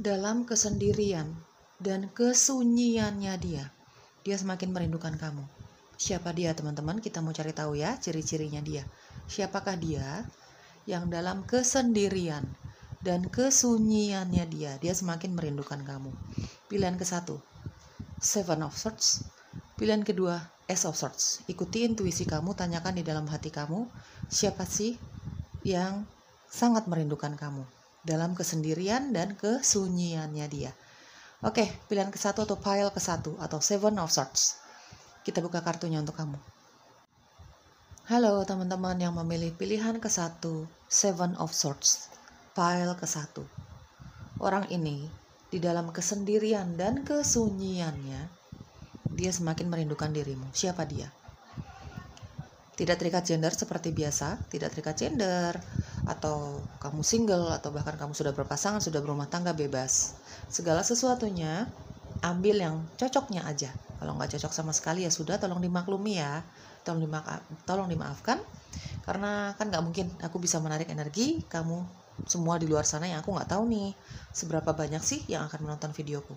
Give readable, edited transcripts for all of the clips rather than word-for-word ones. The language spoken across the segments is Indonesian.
Dalam kesendirian dan kesunyiannya dia semakin merindukan kamu. Siapa dia, teman-teman? Kita mau cari tahu ya, ciri-cirinya dia. Siapakah dia yang dalam kesendirian dan kesunyiannya dia semakin merindukan kamu? Pilihan ke-1, Seven of Swords. Pilihan kedua, Ace of Swords. Ikuti intuisi kamu, tanyakan di dalam hati kamu, siapa sih yang sangat merindukan kamu dalam kesendirian dan kesunyiannya dia. Oke, pilihan ke-1 atau pile ke-1 atau Seven of Swords. Kita buka kartunya untuk kamu. Halo teman-teman yang memilih pilihan ke-1, Seven of Swords, pile ke-1. Orang ini di dalam kesendirian dan kesunyiannya, dia semakin merindukan dirimu. Siapa dia? Tidak terikat gender seperti biasa, tidak terikat gender, atau kamu single, atau bahkan kamu sudah berpasangan, sudah berumah tangga, bebas. Segala sesuatunya, ambil yang cocoknya aja. Kalau nggak cocok sama sekali ya sudah, tolong dimaklumi ya, tolong dimaafkan. Karena kan nggak mungkin aku bisa menarik energi kamu semua di luar sana yang aku nggak tahu nih seberapa banyak sih yang akan menonton videoku.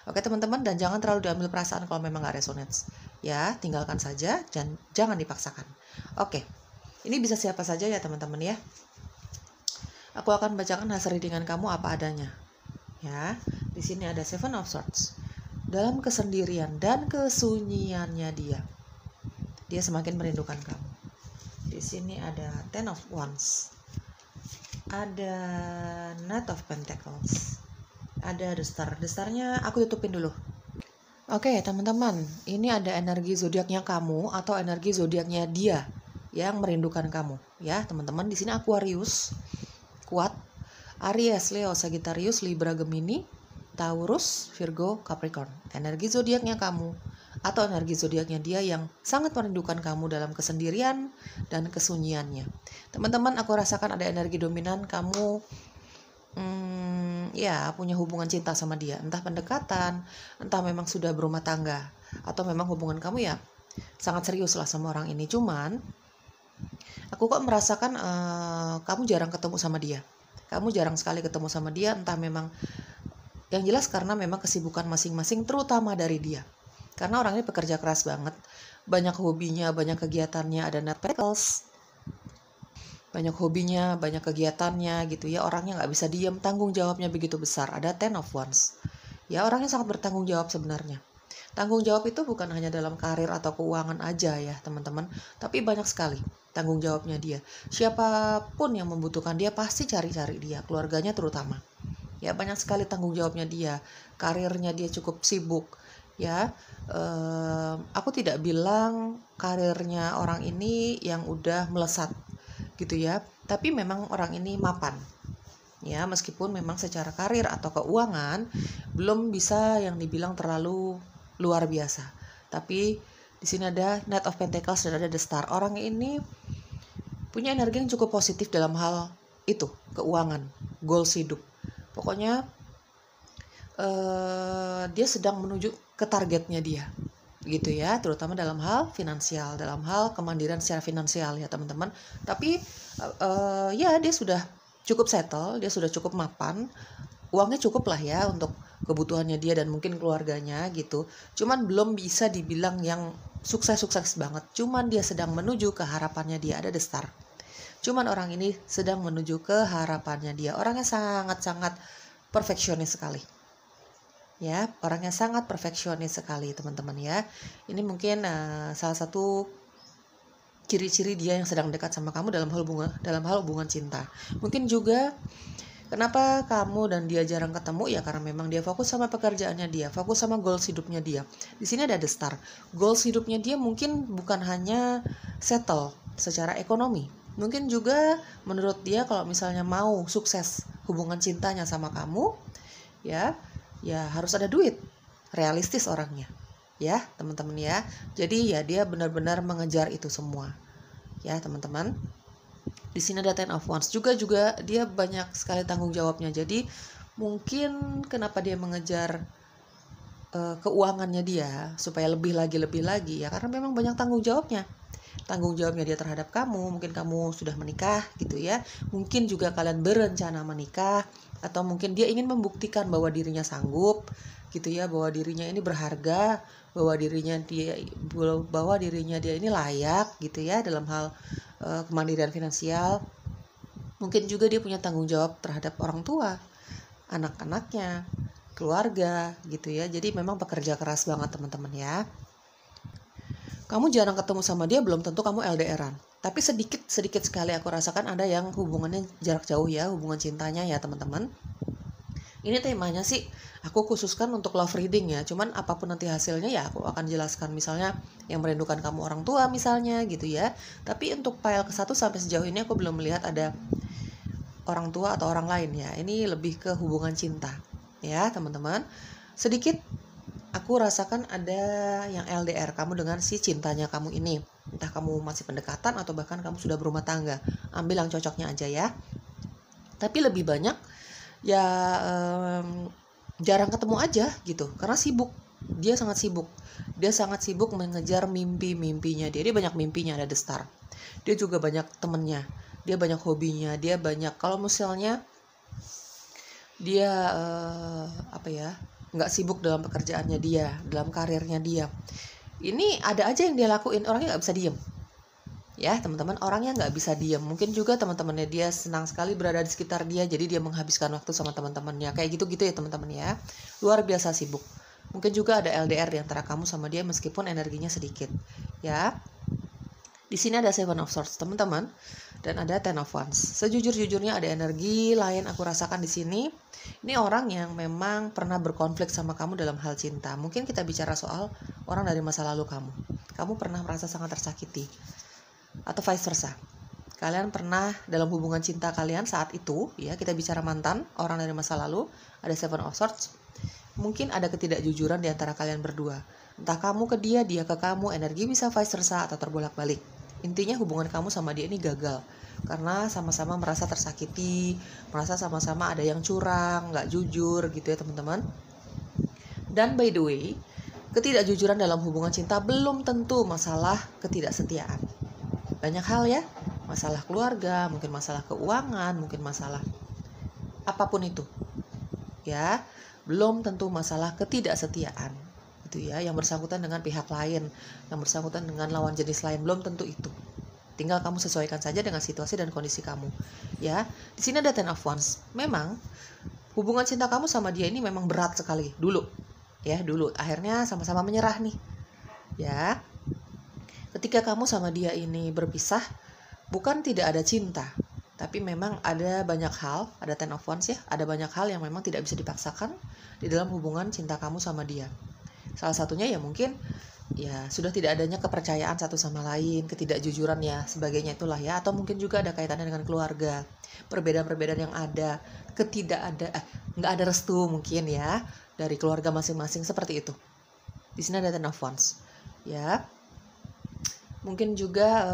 Oke teman-teman, dan jangan terlalu diambil perasaan kalau memang nggak resonates. Ya, tinggalkan saja dan jangan dipaksakan. Oke, ini bisa siapa saja ya teman-teman ya. Aku akan bacakan hasil readingan kamu apa adanya. Ya, di sini ada Seven of Swords. Dalam kesendirian dan kesunyiannya dia semakin merindukan kamu. Di sini ada Ten of Wands. Ada Knight of Pentacles. Ada The Star. The Star-nya aku tutupin dulu. Oke, teman-teman, ini ada energi zodiaknya kamu atau energi zodiaknya dia yang merindukan kamu, ya, teman-teman. Di sini Aquarius, kuat, Aries, Leo, Sagittarius, Libra, Gemini, Taurus, Virgo, Capricorn. Energi zodiaknya kamu atau energi zodiaknya dia yang sangat merindukan kamu dalam kesendirian dan kesunyiannya. Teman-teman, aku rasakan ada energi dominan kamu ya punya hubungan cinta sama dia, entah pendekatan, entah memang sudah berumah tangga, atau memang hubungan kamu ya sangat serius lah sama orang ini. Cuman aku kok merasakan kamu jarang ketemu sama dia, kamu jarang sekali ketemu sama dia, entah memang yang jelas karena memang kesibukan masing-masing, terutama dari dia, karena orang ini pekerja keras banget, banyak hobinya, banyak kegiatannya. Ada Knight of Pentacles, banyak hobinya, banyak kegiatannya gitu ya. Orangnya nggak bisa diam, tanggung jawabnya begitu besar. Ada Ten of Wands. Ya, orangnya sangat bertanggung jawab sebenarnya. Tanggung jawab itu bukan hanya dalam karir atau keuangan aja ya teman-teman, tapi banyak sekali tanggung jawabnya dia. Siapapun yang membutuhkan dia pasti cari-cari dia, keluarganya terutama. Ya, banyak sekali tanggung jawabnya dia. Karirnya dia cukup sibuk. Ya, aku tidak bilang karirnya orang ini yang udah melesat gitu ya, tapi memang orang ini mapan ya, meskipun memang secara karir atau keuangan belum bisa yang dibilang terlalu luar biasa, tapi di sini ada Knight of Pentacles dan ada The Star. Orang ini punya energi yang cukup positif dalam hal itu, keuangan, goals hidup. Pokoknya dia sedang menuju ke targetnya dia gitu ya, terutama dalam hal finansial, dalam hal kemandirian secara finansial ya teman-teman. Tapi ya dia sudah cukup settle, dia sudah cukup mapan, uangnya cukup lah ya untuk kebutuhannya dia dan mungkin keluarganya gitu. Cuman belum bisa dibilang yang sukses-sukses banget, cuman dia sedang menuju ke harapannya dia. Ada The Star. Cuman orang ini sedang menuju ke harapannya dia. Orangnya sangat-sangat perfeksionis sekali. Ya, orangnya sangat perfeksionis sekali teman-teman ya. Ini mungkin salah satu ciri-ciri dia yang sedang dekat sama kamu dalam hal hubungan cinta. Mungkin juga kenapa kamu dan dia jarang ketemu ya karena memang dia fokus sama pekerjaannya dia, fokus sama goals hidupnya dia. Di sini ada The Star. Goals hidupnya dia mungkin bukan hanya settle secara ekonomi. Mungkin juga menurut dia kalau misalnya mau sukses hubungan cintanya sama kamu, ya harus ada duit, realistis orangnya ya teman-teman ya. Jadi ya dia benar-benar mengejar itu semua ya teman-teman. Di sini ada Ten of Wands juga dia banyak sekali tanggung jawabnya. Jadi mungkin kenapa dia mengejar keuangannya dia supaya lebih lagi ya karena memang banyak tanggung jawabnya dia terhadap kamu. Mungkin kamu sudah menikah gitu ya, mungkin juga kalian berencana menikah, atau mungkin dia ingin membuktikan bahwa dirinya sanggup gitu ya, bahwa dirinya ini berharga, bahwa dirinya dia ini layak gitu ya dalam hal kemandirian finansial. Mungkin juga dia punya tanggung jawab terhadap orang tua, anak-anaknya, keluarga gitu ya. Jadi memang pekerja keras banget teman-teman ya. Kamu jarang ketemu sama dia, belum tentu kamu LDRan. Tapi sedikit sekali aku rasakan ada yang hubungannya jarak jauh ya, hubungan cintanya ya teman-teman. Ini temanya sih aku khususkan untuk love reading ya. Cuman apapun nanti hasilnya ya aku akan jelaskan, misalnya yang merindukan kamu orang tua misalnya gitu ya. Tapi untuk file ke-1 sampai sejauh ini aku belum melihat ada orang tua atau orang lain ya. Ini lebih ke hubungan cinta ya teman-teman. Sedikit aku rasakan ada yang LDR kamu dengan si cintanya kamu ini. Entah kamu masih pendekatan atau bahkan kamu sudah berumah tangga. Ambil yang cocoknya aja ya. Tapi lebih banyak ya jarang ketemu aja gitu. Karena sibuk. Dia sangat sibuk mengejar mimpi-mimpinya dia. Dia banyak mimpinya, ada The Star. Dia juga banyak temennya. Dia banyak hobinya. Dia banyak, kalau misalnya dia nggak sibuk dalam pekerjaannya dia, dalam karirnya dia, ini ada aja yang dia lakuin. Orangnya nggak bisa diem ya teman-teman, orangnya nggak bisa diem. Mungkin juga teman-temannya dia senang sekali berada di sekitar dia, jadi dia menghabiskan waktu sama teman-temannya kayak gitu ya teman-teman ya. Luar biasa sibuk. Mungkin juga ada LDR di antara kamu sama dia meskipun energinya sedikit ya. Di sini ada Seven of Swords teman-teman, dan ada Ten of Wands. Sejujur-jujurnya ada energi lain aku rasakan di sini. Ini orang yang memang pernah berkonflik sama kamu dalam hal cinta. Mungkin kita bicara soal orang dari masa lalu kamu. Kamu pernah merasa sangat tersakiti, atau vice versa. Kalian pernah dalam hubungan cinta kalian saat itu, ya kita bicara mantan, orang dari masa lalu, ada Seven of Swords. Mungkin ada ketidakjujuran di antara kalian berdua. Entah kamu ke dia, dia ke kamu, energi bisa vice versa atau terbolak-balik. Intinya hubungan kamu sama dia ini gagal karena sama-sama merasa tersakiti, merasa sama-sama ada yang curang, nggak jujur gitu ya teman-teman. Dan by the way, ketidakjujuran dalam hubungan cinta belum tentu masalah ketidaksetiaan. Banyak hal ya, masalah keluarga, mungkin masalah keuangan, mungkin masalah apapun itu ya, belum tentu masalah ketidaksetiaan gitu ya, yang bersangkutan dengan pihak lain, yang bersangkutan dengan lawan jenis lain, belum tentu itu. Tinggal kamu sesuaikan saja dengan situasi dan kondisi kamu ya. Di sini ada Ten of Wands. Memang hubungan cinta kamu sama dia ini memang berat sekali dulu ya, dulu akhirnya sama-sama menyerah nih ya. Ketika kamu sama dia ini berpisah, bukan tidak ada cinta, tapi memang ada banyak hal, ada Ten of Wands ya, ada banyak hal yang memang tidak bisa dipaksakan di dalam hubungan cinta kamu sama dia. Salah satunya ya mungkin ya sudah tidak adanya kepercayaan satu sama lain, ketidakjujuran ya sebagainya itulah ya, atau mungkin juga ada kaitannya dengan keluarga, perbedaan-perbedaan yang ada, nggak ada restu mungkin ya dari keluarga masing-masing seperti itu. Di sini ada Ten of Wands ya. Mungkin juga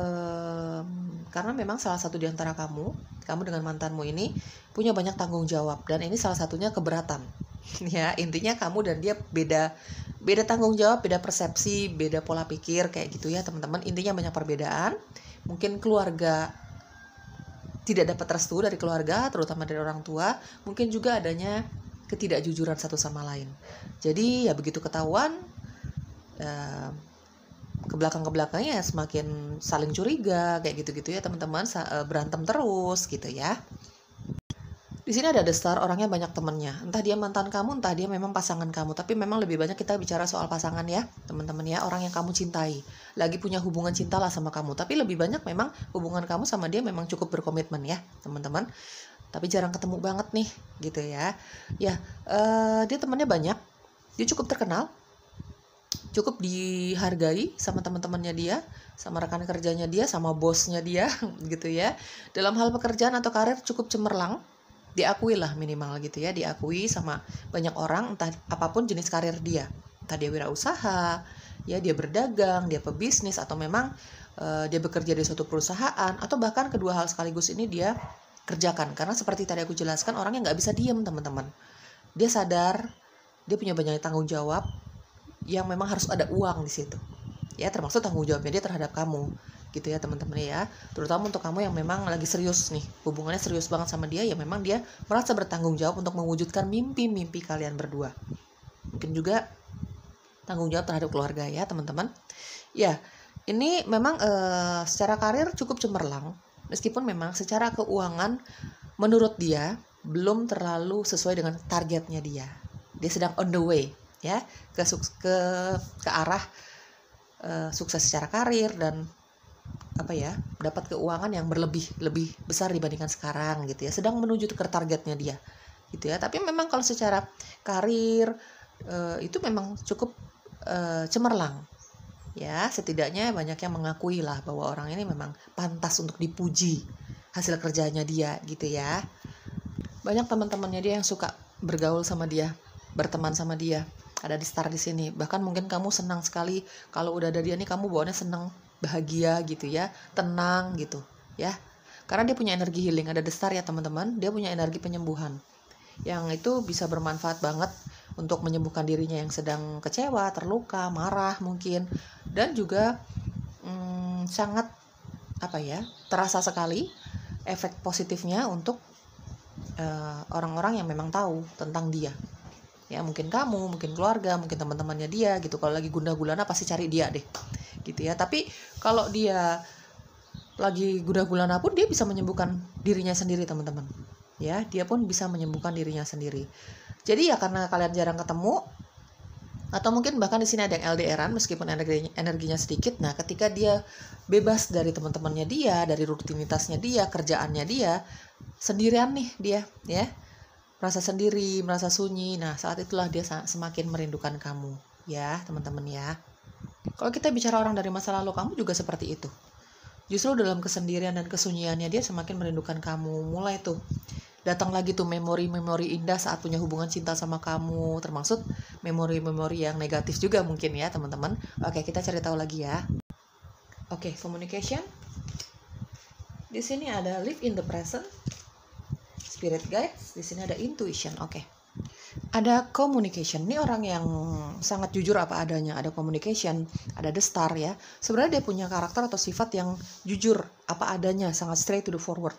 karena memang salah satu di antara kamu dengan mantanmu ini punya banyak tanggung jawab, dan ini salah satunya keberatan ya. Intinya kamu dan dia beda tanggung jawab, beda persepsi, beda pola pikir kayak gitu ya teman-teman. Intinya banyak perbedaan. Mungkin keluarga tidak dapat restu dari keluarga, terutama dari orang tua. Mungkin juga adanya ketidakjujuran satu sama lain. Jadi ya begitu ketahuan, ke belakangnya ya semakin saling curiga kayak gitu-gitu ya teman-teman, berantem terus gitu ya. Di sini ada The Star, orangnya banyak temennya. Entah dia mantan kamu, entah dia memang pasangan kamu. Tapi memang lebih banyak kita bicara soal pasangan ya, teman-teman ya. Orang yang kamu cintai, lagi punya hubungan cinta lah sama kamu. Tapi lebih banyak memang hubungan kamu sama dia memang cukup berkomitmen ya, teman-teman. Tapi jarang ketemu banget nih, gitu ya. Ya, dia temannya banyak, dia cukup terkenal, cukup dihargai sama teman-temannya dia, sama rekan kerjanya dia, sama bosnya dia, gitu ya. Dalam hal pekerjaan atau karir cukup cemerlang. Diakui lah minimal gitu ya, diakui sama banyak orang, entah apapun jenis karir dia, entah dia wirausaha ya, dia berdagang, dia pebisnis, atau memang dia bekerja di suatu perusahaan, atau bahkan kedua hal sekaligus ini dia kerjakan. Karena seperti tadi aku jelaskan, orangnya nggak bisa diem teman-teman. Dia sadar dia punya banyak tanggung jawab yang memang harus ada uang di situ ya, termasuk tanggung jawabnya dia terhadap kamu gitu ya teman-teman ya. Terutama untuk kamu yang memang lagi serius nih, hubungannya serius banget sama dia, ya memang dia merasa bertanggung jawab untuk mewujudkan mimpi-mimpi kalian berdua. Mungkin juga tanggung jawab terhadap keluarga ya teman-teman. Ya, ini memang secara karir cukup cemerlang, meskipun memang secara keuangan menurut dia belum terlalu sesuai dengan targetnya dia. Dia sedang on the way ya ke arah sukses secara karir dan dapat keuangan yang lebih besar dibandingkan sekarang gitu ya, sedang menuju ke targetnya dia gitu ya. Tapi memang kalau secara karir itu memang cukup cemerlang ya, setidaknya banyak yang mengakui lah bahwa orang ini memang pantas untuk dipuji hasil kerjanya dia gitu ya. Banyak teman-temannya dia yang suka bergaul sama dia, berteman sama dia, ada di star di sini. Bahkan mungkin kamu senang sekali kalau udah ada dia nih, kamu bawaannya senang, bahagia gitu ya, tenang gitu ya. Karena dia punya energi healing, ada the star ya teman-teman. Dia punya energi penyembuhan yang itu bisa bermanfaat banget untuk menyembuhkan dirinya yang sedang kecewa, terluka, marah mungkin. Dan juga sangat terasa sekali efek positifnya untuk orang-orang yang memang tahu tentang dia. Ya mungkin kamu, mungkin keluarga, mungkin teman-temannya dia gitu. Kalau lagi gundah gulana pasti cari dia deh gitu ya. Tapi kalau dia lagi gundah gulana pun dia bisa menyembuhkan dirinya sendiri teman-teman ya. Dia pun bisa menyembuhkan dirinya sendiri. Jadi ya karena kalian jarang ketemu, atau mungkin bahkan di sini ada yang LDRan meskipun energinya sedikit. Nah ketika dia bebas dari teman-temannya dia, dari rutinitasnya dia, kerjaannya dia, sendirian nih dia ya, merasa sendiri, merasa sunyi. Nah, saat itulah dia semakin merindukan kamu, ya, teman-teman ya. Kalau kita bicara orang dari masa lalu, kamu juga seperti itu. Justru dalam kesendirian dan kesunyiannya dia semakin merindukan kamu. Mulai tuh datang lagi tuh memori-memori indah saat punya hubungan cinta sama kamu, termasuk memori-memori yang negatif juga mungkin ya, teman-teman. Oke, kita cari tahu lagi ya. Oke, communication. Di sini ada live in the present. Spirit guides, di sini ada intuition. Oke. Ada communication. Ini orang yang sangat jujur apa adanya. Ada communication, ada the star ya. Sebenarnya dia punya karakter atau sifat yang jujur apa adanya, sangat straight to the forward.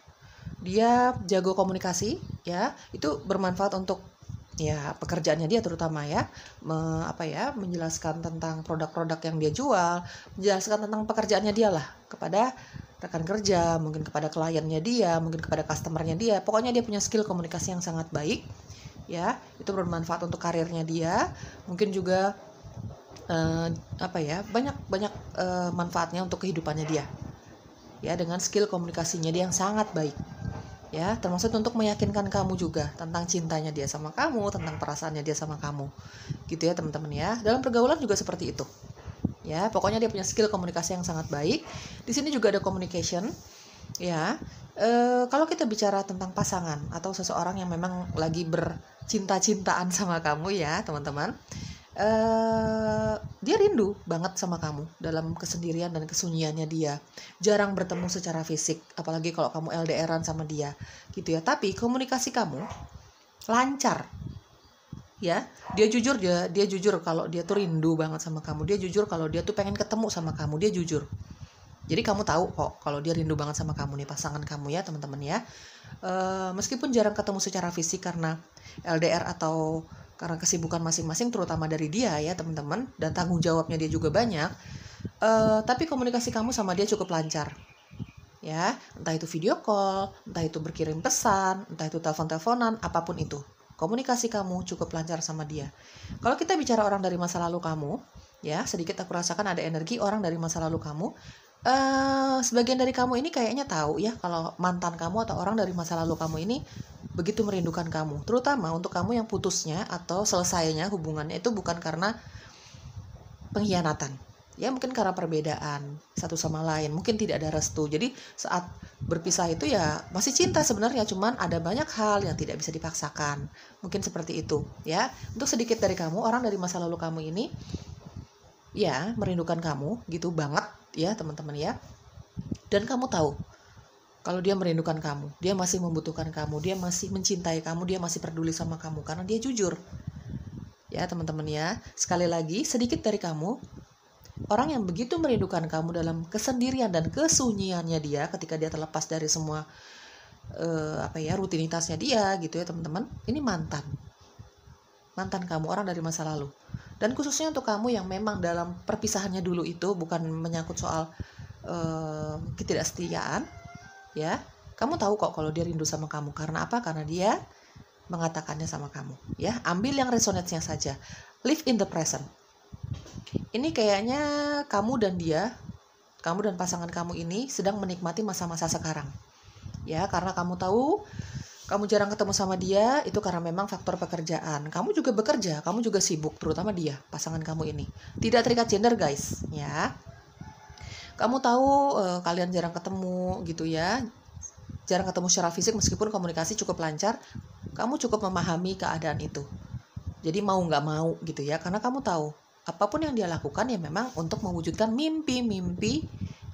Dia jago komunikasi ya. Itu bermanfaat untuk ya pekerjaannya dia terutama ya. Menjelaskan tentang produk-produk yang dia jual, menjelaskan tentang pekerjaannya dia lah kepada rekan kerja, mungkin kepada kliennya dia, mungkin kepada customernya dia. Pokoknya dia punya skill komunikasi yang sangat baik ya. Itu bermanfaat untuk karirnya dia, mungkin juga banyak manfaatnya untuk kehidupannya dia ya, dengan skill komunikasinya dia yang sangat baik ya, termasuk untuk meyakinkan kamu juga tentang cintanya dia sama kamu, tentang perasaannya dia sama kamu gitu ya teman-teman ya. Dalam pergaulan juga seperti itu ya, pokoknya dia punya skill komunikasi yang sangat baik. Di sini juga ada communication ya. Kalau kita bicara tentang pasangan atau seseorang yang memang lagi bercinta-cintaan sama kamu ya teman-teman, dia rindu banget sama kamu dalam kesendirian dan kesunyiannya dia. Jarang bertemu secara fisik, apalagi kalau kamu LDRan sama dia gitu ya. Tapi komunikasi kamu lancar ya. Dia jujur kalau dia tuh rindu banget sama kamu. Dia jujur kalau dia tuh pengen ketemu sama kamu. Dia jujur. Jadi kamu tahu kok kalau dia rindu banget sama kamu nih, pasangan kamu ya teman-teman ya. Meskipun jarang ketemu secara fisik karena LDR atau karena kesibukan masing-masing, terutama dari dia ya teman-teman, dan tanggung jawabnya dia juga banyak, tapi komunikasi kamu sama dia cukup lancar ya. Entah itu video call, entah itu berkirim pesan, entah itu telepon-teleponan, apapun itu, komunikasi kamu cukup lancar sama dia. Kalau kita bicara orang dari masa lalu kamu ya, sedikit aku rasakan ada energi orang dari masa lalu kamu. Sebagian dari kamu ini kayaknya tahu ya kalau mantan kamu atau orang dari masa lalu kamu ini begitu merindukan kamu, terutama untuk kamu yang putusnya atau selesainya hubungannya itu bukan karena pengkhianatan ya, mungkin karena perbedaan satu sama lain, mungkin tidak ada restu. Jadi saat berpisah itu ya masih cinta sebenarnya, cuman ada banyak hal yang tidak bisa dipaksakan, mungkin seperti itu ya. Untuk sedikit dari kamu, orang dari masa lalu kamu ini ya merindukan kamu gitu banget ya teman-teman ya. Dan kamu tahu kalau dia merindukan kamu, dia masih membutuhkan kamu, dia masih mencintai kamu, dia masih peduli sama kamu karena dia jujur ya teman-teman ya. Sekali lagi, sedikit dari kamu Orang yang begitu merindukan kamu dalam kesendirian dan kesunyiannya dia, ketika dia terlepas dari semua rutinitasnya dia gitu ya teman-teman. Ini mantan kamu, orang dari masa lalu. Dan khususnya untuk kamu yang memang dalam perpisahannya dulu itu bukan menyangkut soal ketidaksetiaan, ya. Kamu tahu kok kalau dia rindu sama kamu. Karena apa? Karena dia mengatakannya sama kamu, ya. Ambil yang resonate-nya saja. Live in the present. Ini kayaknya kamu dan pasangan kamu ini sedang menikmati masa-masa sekarang. Ya, karena kamu tahu kamu jarang ketemu sama dia, itu karena memang faktor pekerjaan. Kamu juga bekerja, kamu juga sibuk, terutama dia, pasangan kamu ini. Tidak terikat gender, guys, ya. Kamu tahu kalian jarang ketemu gitu ya. Jarang ketemu secara fisik meskipun komunikasi cukup lancar. Kamu cukup memahami keadaan itu. Jadi mau nggak mau gitu ya, karena kamu tahu apapun yang dia lakukan ya memang untuk mewujudkan mimpi-mimpi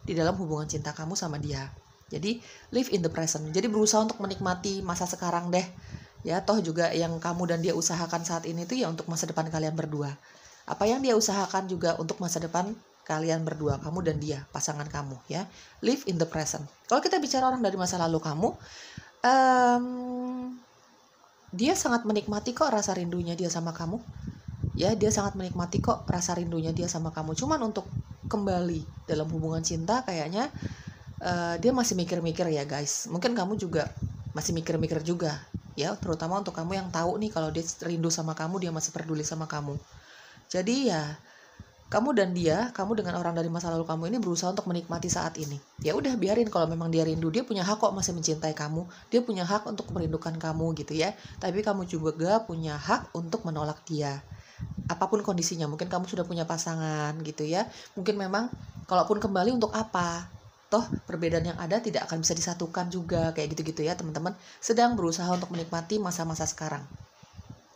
di dalam hubungan cinta kamu sama dia. Jadi live in the present. Jadi berusaha untuk menikmati masa sekarang deh. Ya, toh juga yang kamu dan dia usahakan saat ini itu ya untuk masa depan kalian berdua. Apa yang dia usahakan juga untuk masa depan kalian berdua, kamu dan dia, pasangan kamu ya. Live in the present. Kalau kita bicara orang dari masa lalu kamu, dia sangat menikmati kok rasa rindunya dia sama kamu. Ya, dia sangat menikmati kok rasa rindunya dia sama kamu. Cuman untuk kembali dalam hubungan cinta kayaknya dia masih mikir-mikir ya guys. Mungkin kamu juga masih mikir-mikir juga ya, terutama untuk kamu yang tahu nih kalau dia rindu sama kamu, dia masih peduli sama kamu. Jadi ya kamu dengan orang dari masa lalu kamu ini berusaha untuk menikmati saat ini. Ya udah, biarin kalau memang dia rindu, dia punya hak kok masih mencintai kamu, dia punya hak untuk merindukan kamu gitu ya. Tapi kamu juga punya hak untuk menolak dia. Apapun kondisinya, mungkin kamu sudah punya pasangan gitu ya. Mungkin memang kalaupun kembali untuk apa? Toh perbedaan yang ada tidak akan bisa disatukan juga, kayak gitu-gitu ya teman-teman. Sedang berusaha untuk menikmati masa-masa sekarang.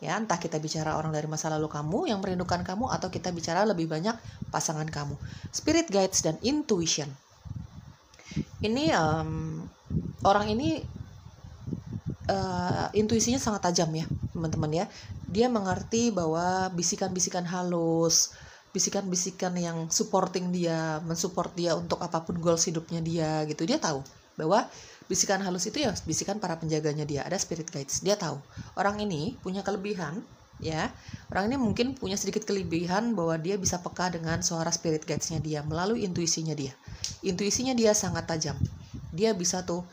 Ya, entah kita bicara orang dari masa lalu kamu yang merindukan kamu, atau kita bicara lebih banyak pasangan kamu. Spirit guides dan intuition. Ini orang ini intuisinya sangat tajam ya teman-teman ya. Dia mengerti bahwa bisikan-bisikan halus, bisikan-bisikan yang supporting dia, mensupport dia untuk apapun goals hidupnya dia gitu. Dia tahu bahwa bisikan halus itu ya bisikan para penjaganya dia, ada spirit guides. Dia tahu orang ini punya kelebihan ya. Orang ini mungkin punya sedikit kelebihan bahwa dia bisa peka dengan suara spirit guides-nya dia melalui intuisinya dia. Intuisinya dia sangat tajam. Dia bisa tuh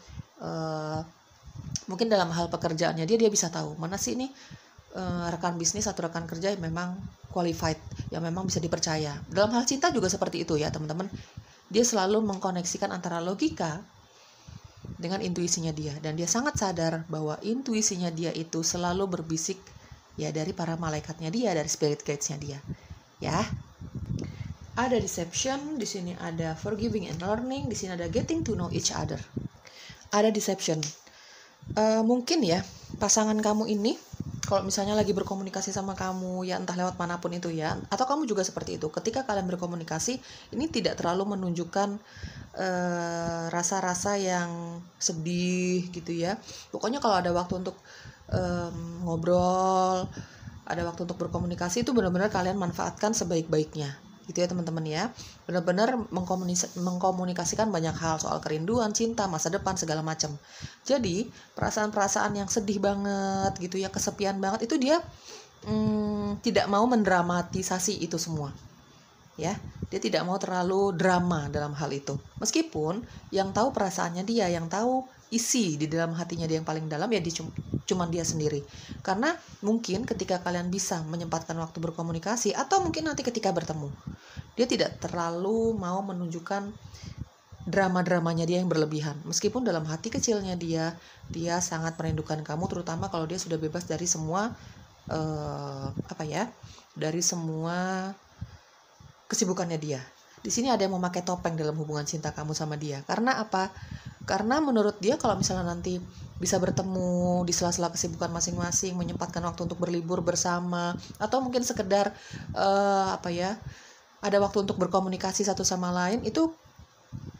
mungkin dalam hal pekerjaannya dia bisa tahu mana sih ini rekan bisnis atau rekan kerja yang memang qualified, yang memang bisa dipercaya. Dalam hal cinta juga seperti itu ya teman-teman. Dia selalu mengkoneksikan antara logika dengan intuisinya dia, dan dia sangat sadar bahwa intuisinya dia itu selalu berbisik ya dari para malaikatnya dia, dari spirit guides-nya dia. Ya. Ada deception, di sini ada forgiving and learning, di sini ada getting to know each other. Ada deception. Mungkin ya pasangan kamu ini kalau misalnya lagi berkomunikasi sama kamu ya, entah lewat manapun itu ya, atau kamu juga seperti itu, ketika kalian berkomunikasi ini tidak terlalu menunjukkan rasa-rasa yang sedih gitu ya. Pokoknya kalau ada waktu untuk ngobrol, ada waktu untuk berkomunikasi, itu benar-benar kalian manfaatkan sebaik-baiknya gitu ya teman-teman ya. Benar-benar mengkomunikasikan banyak hal soal kerinduan, cinta, masa depan, segala macam. Jadi perasaan-perasaan yang sedih banget gitu ya, kesepian banget, itu dia tidak mau mendramatisasi itu semua ya. Dia tidak mau terlalu drama dalam hal itu. Meskipun yang tahu perasaannya dia, yang tahu isi di dalam hatinya dia yang paling dalam ya cuman dia sendiri. Karena mungkin ketika kalian bisa menyempatkan waktu berkomunikasi, atau mungkin nanti ketika bertemu, dia tidak terlalu mau menunjukkan drama-dramanya dia yang berlebihan. Meskipun dalam hati kecilnya dia sangat merindukan kamu, terutama kalau dia sudah bebas dari semua dari semua kesibukannya dia. Di sini ada yang memakai topeng dalam hubungan cinta kamu sama dia. Karena apa? Karena menurut dia kalau misalnya nanti bisa bertemu di sela-sela kesibukan masing-masing, menyempatkan waktu untuk berlibur bersama, atau mungkin sekedar ada waktu untuk berkomunikasi satu sama lain, itu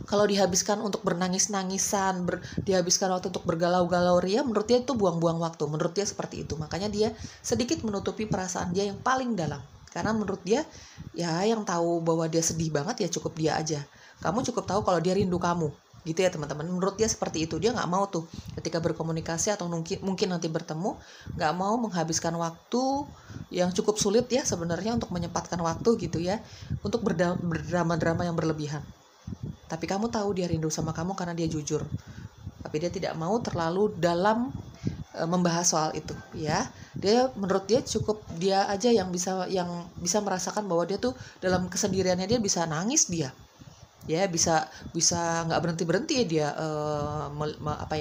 kalau dihabiskan untuk bernangis-nangisan, dihabiskan waktu untuk bergalau-galau ria, menurut dia itu buang-buang waktu. Menurut dia seperti itu. Makanya dia sedikit menutupi perasaan dia yang paling dalam Karena menurut dia, ya yang tahu bahwa dia sedih banget ya cukup dia aja. Kamu cukup tahu kalau dia rindu kamu. Gitu ya teman-teman. Menurut dia seperti itu. Dia nggak mau tuh ketika berkomunikasi atau mungkin nanti bertemu, nggak mau menghabiskan waktu yang cukup sulit ya sebenarnya untuk menyempatkan waktu gitu ya, untuk berdrama-drama yang berlebihan. Tapi kamu tahu dia rindu sama kamu karena dia jujur. Tapi dia tidak mau terlalu dalam membahas soal itu ya. Menurut dia cukup dia aja yang bisa merasakan bahwa dia tuh dalam kesendiriannya dia bisa nangis dia. Ya bisa nggak berhenti ya dia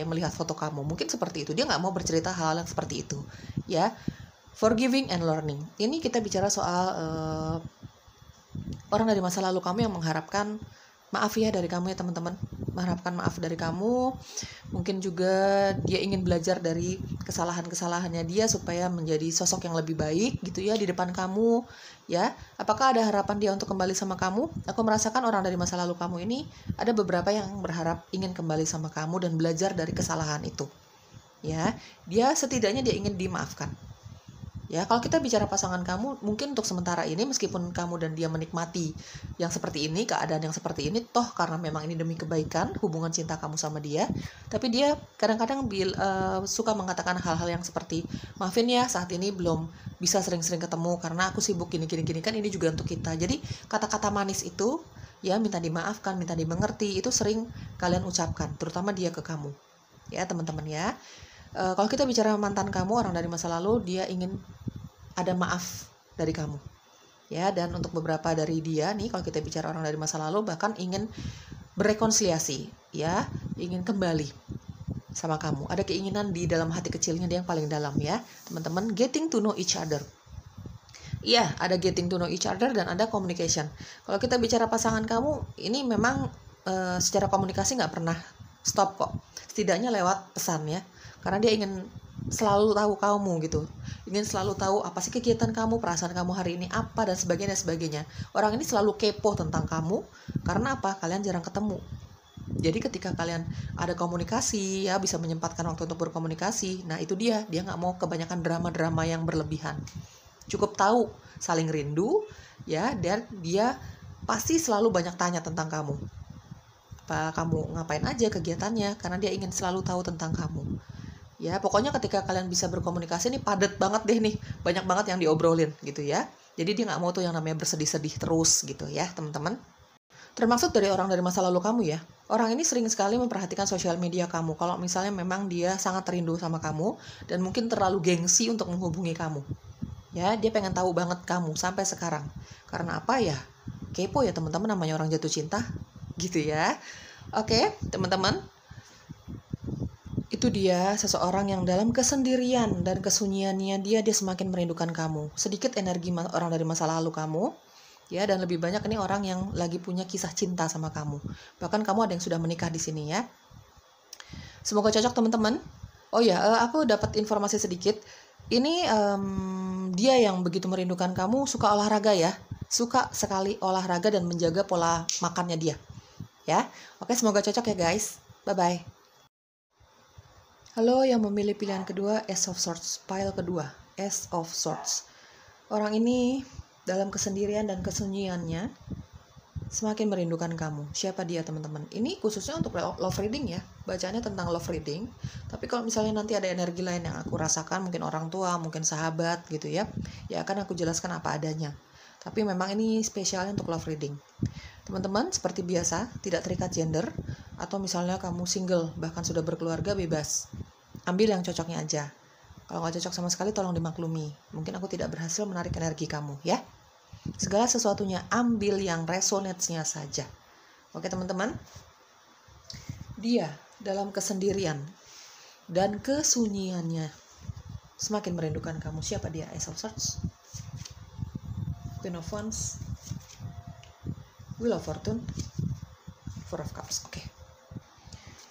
melihat foto kamu. Mungkin seperti itu. Dia nggak mau bercerita hal yang seperti itu ya. Forgiving and learning. Ini kita bicara soal orang dari masa lalu kamu yang mengharapkan maaf ya dari kamu ya teman-teman. Mengharapkan maaf dari kamu. Mungkin juga dia ingin belajar dari kesalahan-kesalahannya dia supaya menjadi sosok yang lebih baik gitu ya di depan kamu ya. Apakah ada harapan dia untuk kembali sama kamu? Aku merasakan orang dari masa lalu kamu ini ada beberapa yang berharap ingin kembali sama kamu dan belajar dari kesalahan itu ya. Setidaknya dia ingin dimaafkan. Ya, kalau kita bicara pasangan kamu, mungkin untuk sementara ini meskipun kamu dan dia menikmati yang seperti ini, keadaan yang seperti ini, toh karena memang ini demi kebaikan hubungan cinta kamu sama dia, tapi dia kadang-kadang suka mengatakan hal-hal yang seperti, maafin ya saat ini belum bisa sering-sering ketemu karena aku sibuk gini kan ini juga untuk kita. Jadi kata-kata manis itu, ya minta dimaafkan, minta dimengerti, itu sering kalian ucapkan, terutama dia ke kamu. Ya teman-teman ya. Kalau kita bicara mantan kamu, orang dari masa lalu, dia ingin ada maaf dari kamu ya. Dan untuk beberapa dari dia nih, kalau kita bicara orang dari masa lalu, bahkan ingin berrekonsiliasi ya, ingin kembali sama kamu. Ada keinginan di dalam hati kecilnya dia yang paling dalam ya teman-teman. Getting to know each other. Iya, ada getting to know each other dan ada communication. Kalau kita bicara pasangan kamu, ini memang secara komunikasi nggak pernah stop kok. Setidaknya lewat pesan ya. Karena dia ingin selalu tahu kamu gitu. Ingin selalu tahu apa sih kegiatan kamu, perasaan kamu hari ini apa, dan sebagainya. Orang ini selalu kepo tentang kamu. Karena apa? Kalian jarang ketemu. Jadi ketika kalian ada komunikasi ya, bisa menyempatkan waktu untuk berkomunikasi. Nah itu dia nggak mau kebanyakan drama-drama yang berlebihan. Cukup tahu saling rindu ya, dan dia pasti selalu banyak tanya tentang kamu. Apa kamu ngapain aja kegiatannya, karena dia ingin selalu tahu tentang kamu. Ya, pokoknya ketika kalian bisa berkomunikasi nih padat banget deh nih. Banyak banget yang diobrolin gitu ya. Jadi dia nggak mau tuh yang namanya bersedih-sedih terus gitu ya teman-teman. Termasuk dari orang dari masa lalu kamu ya. Orang ini sering sekali memperhatikan sosial media kamu. Kalau misalnya memang dia sangat rindu sama kamu dan mungkin terlalu gengsi untuk menghubungi kamu. Ya, dia pengen tahu banget kamu sampai sekarang. Karena apa ya? Kepo ya teman-teman, namanya orang jatuh cinta gitu ya. Oke, teman-teman. Itu dia seseorang yang dalam kesendirian dan kesunyiannya dia semakin merindukan kamu. Sedikit energi orang dari masa lalu kamu, ya, dan lebih banyak ini orang yang lagi punya kisah cinta sama kamu. Bahkan kamu ada yang sudah menikah di sini ya. Semoga cocok teman-teman. Oh ya, aku dapat informasi sedikit. Ini dia yang begitu merindukan kamu, suka olahraga ya. Suka sekali olahraga dan menjaga pola makannya dia. Ya, oke, semoga cocok ya guys. Bye-bye. Halo yang memilih pilihan kedua, Ace of Swords, pile kedua, Ace of Swords. Orang ini dalam kesendirian dan kesunyiannya semakin merindukan kamu. Siapa dia teman-teman? Ini khususnya untuk love reading ya. Bacaannya tentang love reading. Tapi kalau misalnya nanti ada energi lain yang aku rasakan, mungkin orang tua, mungkin sahabat gitu ya, ya akan aku jelaskan apa adanya. Tapi memang ini spesialnya untuk love reading. Teman-teman, seperti biasa, tidak terikat gender, atau misalnya kamu single, bahkan sudah berkeluarga, bebas. Ambil yang cocoknya aja. Kalau nggak cocok sama sekali, tolong dimaklumi. Mungkin aku tidak berhasil menarik energi kamu, ya. Segala sesuatunya, ambil yang resonates-nya saja. Oke, teman-teman? Dia dalam kesendirian dan kesunyiannya semakin merindukan kamu. Siapa dia? Ace of Swords, Queen of Wands, Wheel of Fortune, Four of Cups. Oke.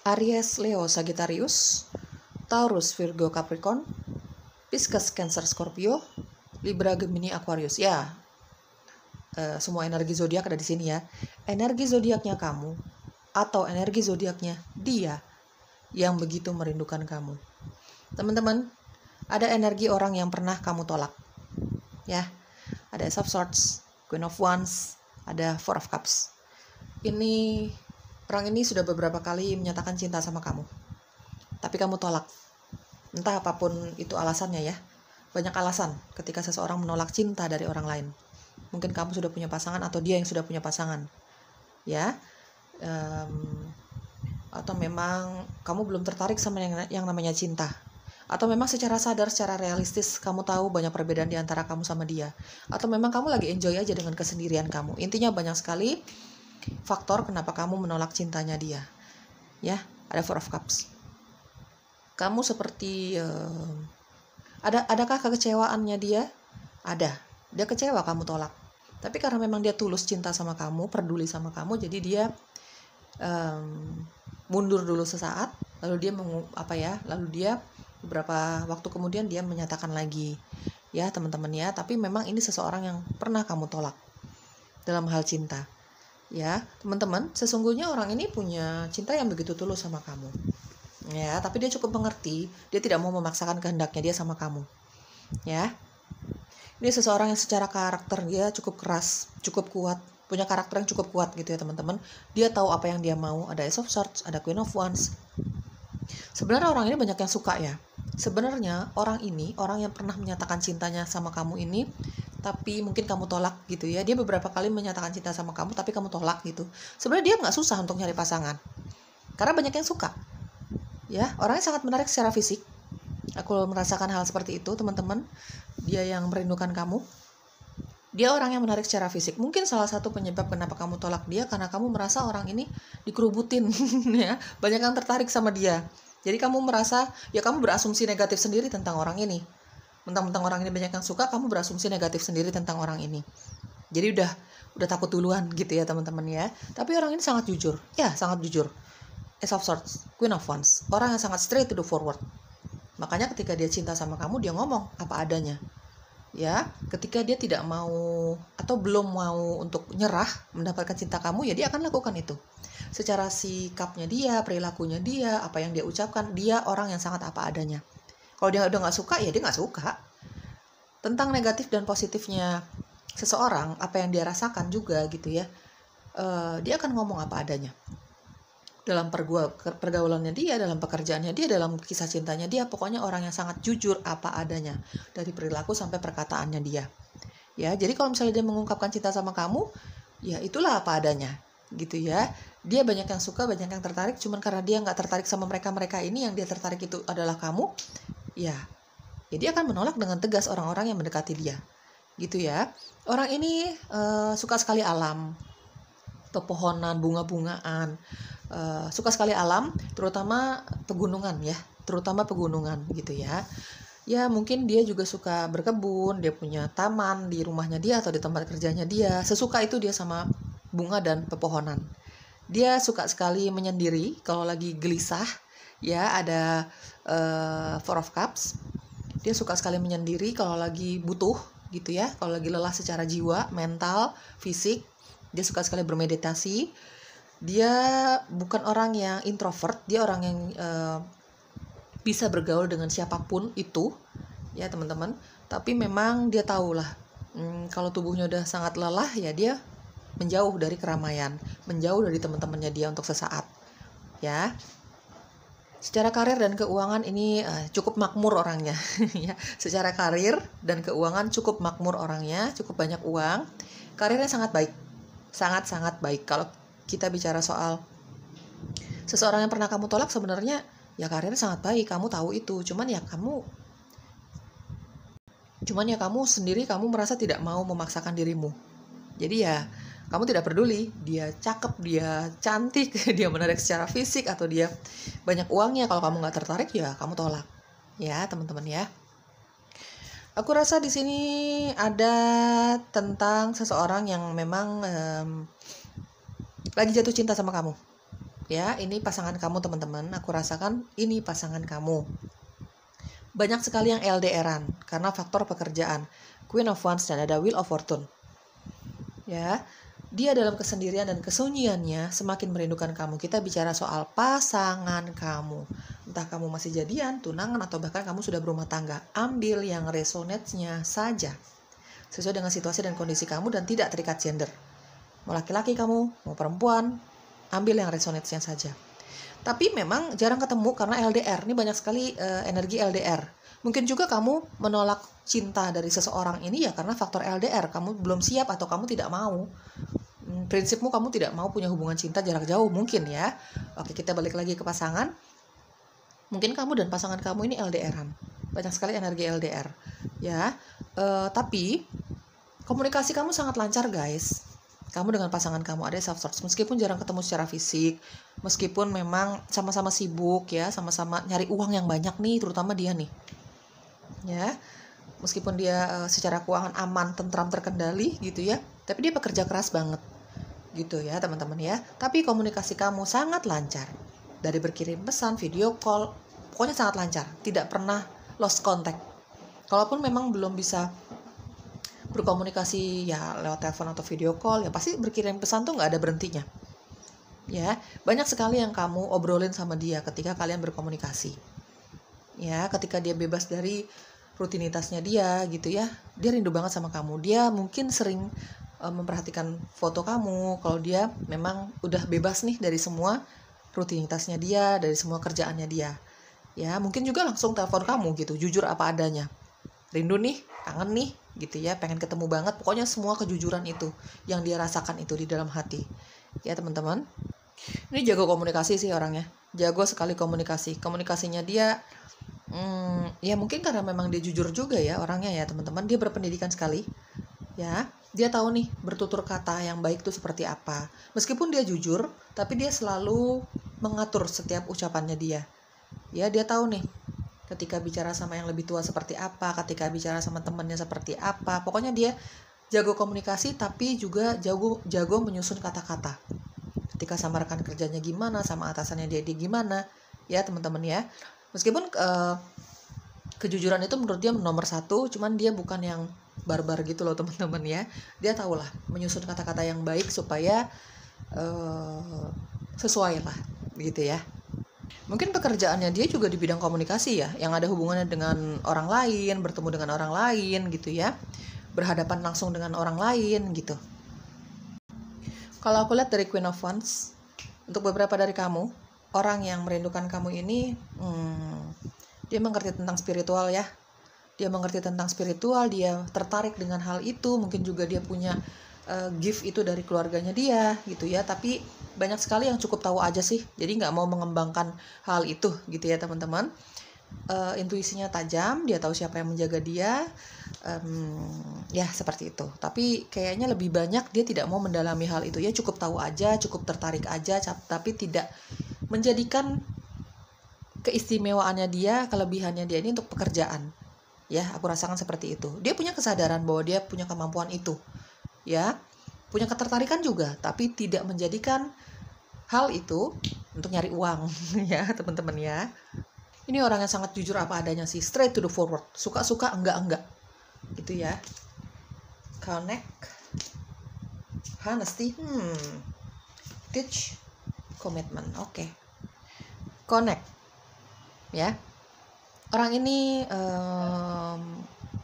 Aries, Leo, Sagittarius, Taurus, Virgo, Capricorn, Pisces, Cancer, Scorpio, Libra, Gemini, Aquarius. Ya, semua energi zodiak ada di sini ya. Energi zodiaknya kamu atau energi zodiaknya dia yang begitu merindukan kamu. Teman-teman, ada energi orang yang pernah kamu tolak. Ya. ada Ace of Swords, Queen of Wands, ada Four of Cups. Orang ini sudah beberapa kali menyatakan cinta sama kamu, tapi kamu tolak. Entah apapun itu alasannya ya. Banyak alasan ketika seseorang menolak cinta dari orang lain. Mungkin kamu sudah punya pasangan atau dia yang sudah punya pasangan, ya. Atau memang kamu belum tertarik sama yang namanya cinta. Atau memang secara sadar, secara realistis kamu tahu banyak perbedaan di antara kamu sama dia. Atau memang kamu lagi enjoy aja dengan kesendirian kamu. Intinya banyak sekali faktor kenapa kamu menolak cintanya dia. Ya, ada Four of Cups. Kamu seperti adakah kekecewaannya dia? Ada. Dia kecewa kamu tolak. Tapi karena memang dia tulus cinta sama kamu, peduli sama kamu, jadi dia mundur dulu sesaat, lalu dia beberapa waktu kemudian dia menyatakan lagi, ya teman-teman ya. Tapi memang ini seseorang yang pernah kamu tolak dalam hal cinta, ya teman-teman. Sesungguhnya orang ini punya cinta yang begitu tulus sama kamu, ya. Tapi dia cukup mengerti, dia tidak mau memaksakan kehendaknya dia sama kamu, ya. Ini seseorang yang secara karakter dia cukup keras, cukup kuat, punya karakter yang cukup kuat gitu ya teman-teman. Dia tahu apa yang dia mau. Ada Ace of Swords, ada Queen of Wands. Sebenarnya orang ini banyak yang suka ya. Sebenarnya orang yang pernah menyatakan cintanya sama kamu ini, tapi mungkin kamu tolak gitu ya. Dia beberapa kali menyatakan cinta sama kamu, tapi kamu tolak gitu. Sebenarnya dia nggak susah untuk nyari pasangan, karena banyak yang suka. Ya, orangnya sangat menarik secara fisik. Aku merasakan hal seperti itu, teman-teman. Dia yang merindukan kamu. Dia orang yang menarik secara fisik. Mungkin salah satu penyebab kenapa kamu tolak dia karena kamu merasa orang ini dikerubutin, ya. Banyak yang tertarik sama dia. Jadi kamu merasa, ya kamu berasumsi negatif sendiri tentang orang ini. Mentang-mentang orang ini banyak yang suka, kamu berasumsi negatif sendiri tentang orang ini. Jadi udah takut duluan gitu ya teman-teman ya. Tapi orang ini sangat jujur. Ya, sangat jujur. Ace of Swords, Queen of Wands. Orang yang sangat straight to the forward. Makanya ketika dia cinta sama kamu, dia ngomong apa adanya. Ya, ketika dia tidak mau atau belum mau untuk nyerah mendapatkan cinta kamu, ya dia akan lakukan itu. Secara sikapnya dia, perilakunya dia, apa yang dia ucapkan, dia orang yang sangat apa adanya. Kalau dia udah nggak suka, ya dia nggak suka. Tentang negatif dan positifnya seseorang, apa yang dia rasakan juga gitu ya, dia akan ngomong apa adanya. Dalam pergaulannya dia, dalam pekerjaannya dia, dalam kisah cintanya dia, pokoknya orang yang sangat jujur apa adanya, dari perilaku sampai perkataannya dia. Ya, jadi kalau misalnya dia mengungkapkan cinta sama kamu, ya itulah apa adanya, gitu ya. Dia banyak yang suka, banyak yang tertarik, cuman karena dia nggak tertarik sama mereka ini, yang dia tertarik itu adalah kamu, ya dia akan menolak dengan tegas orang-orang yang mendekati dia, gitu ya. Orang ini suka sekali alam, pepohonan, bunga-bungaan, suka sekali alam, terutama pegunungan ya, gitu ya. Ya mungkin dia juga suka berkebun, dia punya taman di rumahnya dia atau di tempat kerjanya dia. Sesuka itu dia sama bunga dan pepohonan. Dia suka sekali menyendiri kalau lagi gelisah, ya ada Four of Cups. Dia suka sekali menyendiri kalau lagi butuh gitu ya, kalau lagi lelah secara jiwa, mental, fisik. Dia suka sekali bermeditasi. Dia bukan orang yang introvert, dia orang yang bisa bergaul dengan siapapun itu, ya teman-teman. Tapi memang dia tahulah, kalau tubuhnya udah sangat lelah, ya dia menjauh dari keramaian, menjauh dari teman-temannya dia untuk sesaat, ya. Secara karir dan keuangan ini cukup makmur orangnya, ya. Secara karir dan keuangan cukup makmur orangnya, cukup banyak uang. Karirnya sangat baik, sangat-sangat baik. Kalau kita bicara soal seseorang yang pernah kamu tolak, sebenarnya ya karirnya sangat baik, kamu tahu itu. Cuman ya kamu sendiri, kamu merasa tidak mau memaksakan dirimu. Jadi ya kamu tidak peduli dia cakep, dia cantik, dia menarik secara fisik, atau dia banyak uangnya. Kalau kamu nggak tertarik, ya kamu tolak, ya teman-teman ya. Aku rasa di sini ada tentang seseorang yang memang lagi jatuh cinta sama kamu. Ya, ini pasangan kamu teman-teman. Aku rasakan ini pasangan kamu. Banyak sekali yang LDR-an karena faktor pekerjaan. Queen of Wands dan ada Wheel of Fortune. Ya, dia dalam kesendirian dan kesunyiannya semakin merindukan kamu. Kita bicara soal pasangan kamu. Entah kamu masih jadian, tunangan, atau bahkan kamu sudah berumah tangga. Ambil yang resonate-nya saja. sesuai dengan situasi dan kondisi kamu dan tidak terikat gender. Mau laki-laki kamu, mau perempuan, ambil yang resonate-nya saja. Tapi memang jarang ketemu karena LDR. Ini banyak sekali energi LDR. Mungkin juga kamu menolak cinta dari seseorang ini ya karena faktor LDR. Kamu belum siap atau kamu tidak mau. Prinsipmu kamu tidak mau punya hubungan cinta jarak jauh mungkin ya. Oke, kita balik lagi ke pasangan. Mungkin kamu dan pasangan kamu ini LDR-an. Banyak sekali energi LDR. Ya, tapi komunikasi kamu sangat lancar guys. Kamu dengan pasangan kamu ada soft thoughts, meskipun jarang ketemu secara fisik, meskipun memang sama-sama sibuk ya, sama-sama nyari uang yang banyak nih, terutama dia nih, ya, meskipun dia secara keuangan aman, tentram, terkendali gitu ya, tapi dia pekerja keras banget, gitu ya teman-teman ya. Tapi komunikasi kamu sangat lancar, dari berkirim pesan, video call, pokoknya sangat lancar, tidak pernah lost contact. Kalaupun memang belum bisa berkomunikasi ya lewat telepon atau video call, ya pasti berkirim pesan tuh nggak ada berhentinya. Ya, banyak sekali yang kamu obrolin sama dia ketika kalian berkomunikasi. Ya, ketika dia bebas dari rutinitasnya dia gitu ya, dia rindu banget sama kamu. Dia mungkin sering memperhatikan foto kamu kalau dia memang udah bebas nih dari semua rutinitasnya dia, dari semua kerjaannya dia. Ya, mungkin juga langsung telepon kamu gitu, jujur apa adanya. Rindu nih, kangen nih, gitu ya, pengen ketemu banget. Pokoknya semua kejujuran itu yang dia rasakan itu di dalam hati. Ya teman-teman, ini jago komunikasi sih orangnya, jago sekali komunikasi. Komunikasinya dia, ya mungkin karena memang dia jujur juga ya orangnya ya teman-teman. Dia berpendidikan sekali, ya. Dia tahu nih bertutur kata yang baik itu seperti apa. Meskipun dia jujur, tapi dia selalu mengatur setiap ucapannya dia. Ya, dia tahu nih ketika bicara sama yang lebih tua seperti apa, ketika bicara sama temannya seperti apa. Pokoknya dia jago komunikasi tapi juga jago menyusun kata-kata. Ketika sama rekan kerjanya gimana, sama atasannya dia gimana, ya teman-teman ya. Meskipun kejujuran itu menurut dia nomor satu, cuman dia bukan yang barbar gitu loh teman-teman ya. Dia tahulah menyusun kata-kata yang baik supaya sesuai lah begitu ya. Mungkin pekerjaannya dia juga di bidang komunikasi ya, yang ada hubungannya dengan orang lain, bertemu dengan orang lain gitu ya, berhadapan langsung dengan orang lain gitu. Kalau aku lihat dari Queen of Wands, untuk beberapa dari kamu, orang yang merindukan kamu ini, dia mengerti tentang spiritual ya. Dia mengerti tentang spiritual, dia tertarik dengan hal itu, mungkin juga dia punya gift itu dari keluarganya dia gitu ya, tapi banyak sekali yang cukup tahu aja sih, jadi nggak mau mengembangkan hal itu gitu ya teman-teman. Intuisinya tajam, dia tahu siapa yang menjaga dia, ya seperti itu. Tapi kayaknya lebih banyak dia tidak mau mendalami hal itu ya, cukup tahu aja, cukup tertarik aja, tapi tidak menjadikan keistimewaannya dia, kelebihannya dia ini untuk pekerjaan. Ya, aku rasakan seperti itu. Dia punya kesadaran bahwa dia punya kemampuan itu. Ya, punya ketertarikan juga, tapi tidak menjadikan hal itu untuk nyari uang ya teman-teman ya. Ini orang yang sangat jujur apa adanya sih, straight to the forward, suka-suka enggak gitu ya. Connect, honesty, teach, commitment. Oke. Connect ya. Orang ini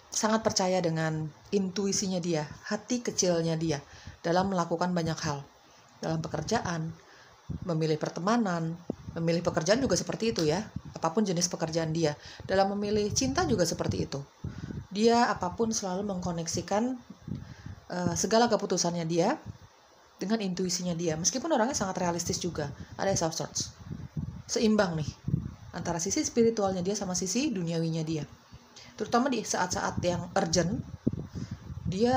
sangat percaya dengan intuisinya dia, hati kecilnya dia dalam melakukan banyak hal. Dalam pekerjaan, memilih pertemanan, memilih pekerjaan juga seperti itu ya. Apapun jenis pekerjaan dia. Dalam memilih cinta juga seperti itu. Dia apapun selalu mengkoneksikan segala keputusannya dia dengan intuisinya dia. Meskipun orangnya sangat realistis juga. Ada soft thoughts. Seimbang nih antara sisi spiritualnya dia sama sisi duniawinya dia. Terutama di saat-saat yang urgent, dia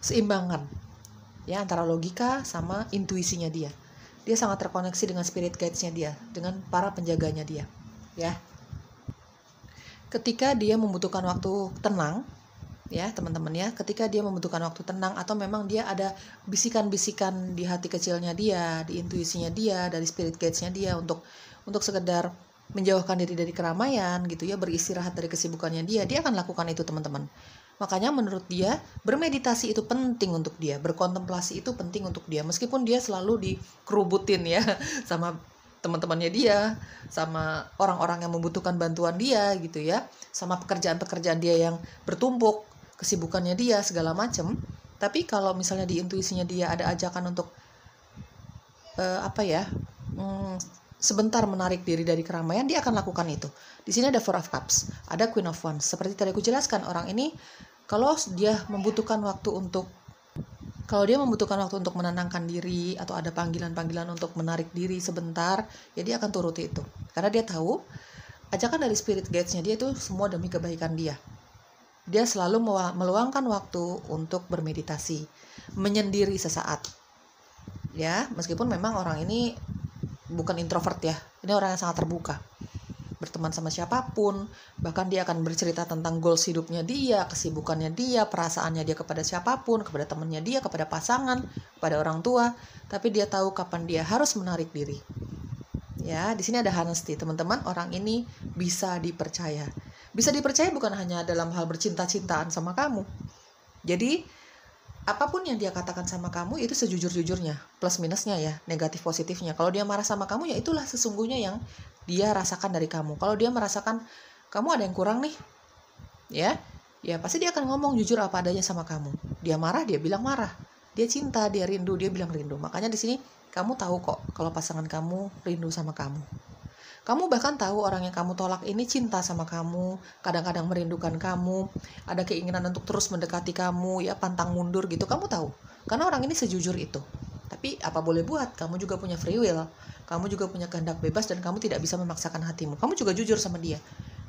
seimbangkan ya antara logika sama intuisinya dia. Dia sangat terkoneksi dengan spirit guides-nya dia, dengan para penjaganya dia ya. Ketika dia membutuhkan waktu tenang ya teman-teman ya, ketika dia membutuhkan waktu tenang atau memang dia ada bisikan-bisikan di hati kecilnya dia, di intuisinya dia, dari spirit guides-nya dia untuk sekedar menjauhkan diri dari keramaian gitu ya, beristirahat dari kesibukannya dia akan lakukan itu teman-teman. Makanya menurut dia bermeditasi itu penting untuk dia, berkontemplasi itu penting untuk dia, meskipun dia selalu dikerubutin ya sama teman-temannya dia, sama orang-orang yang membutuhkan bantuan dia gitu ya, sama pekerjaan-pekerjaan dia yang bertumpuk. kesibukannya dia segala macem. Tapi kalau misalnya di intuisinya dia ada ajakan untuk sebentar menarik diri dari keramaian, dia akan lakukan itu. Di sini ada Four of Cups, ada Queen of Wands. Seperti tadi aku jelaskan, orang ini kalau dia membutuhkan waktu untuk menenangkan diri, atau ada panggilan-panggilan untuk menarik diri sebentar, ya dia akan turuti itu. Karena dia tahu ajakan dari spirit guides-nya dia itu semua demi kebaikan dia. Dia selalu meluangkan waktu untuk bermeditasi, menyendiri sesaat. Ya, meskipun memang orang ini bukan introvert ya. Ini orang yang sangat terbuka. Berteman sama siapapun, bahkan dia akan bercerita tentang goals hidupnya dia, kesibukannya dia, perasaannya dia kepada siapapun, kepada temannya dia, kepada pasangan, kepada orang tua, tapi dia tahu kapan dia harus menarik diri. Ya, di sini ada honesty, teman-teman. Orang ini bisa dipercaya. Bisa dipercaya bukan hanya dalam hal bercinta-cintaan sama kamu. Jadi, apapun yang dia katakan sama kamu itu sejujur-jujurnya, plus minusnya ya, negatif positifnya. Kalau dia marah sama kamu, ya itulah sesungguhnya yang dia rasakan dari kamu. Kalau dia merasakan kamu ada yang kurang nih, ya pasti dia akan ngomong jujur apa adanya sama kamu. Dia marah, dia bilang marah. Dia cinta, dia rindu, dia bilang rindu. Makanya di sini kamu tahu kok kalau pasangan kamu rindu sama kamu. Kamu bahkan tahu orang yang kamu tolak ini cinta sama kamu, kadang-kadang merindukan kamu, ada keinginan untuk terus mendekati kamu, ya pantang mundur gitu, kamu tahu. Karena orang ini sejujur itu. Tapi apa boleh buat, kamu juga punya free will, kamu juga punya kehendak bebas, dan kamu tidak bisa memaksakan hatimu. Kamu juga jujur sama dia.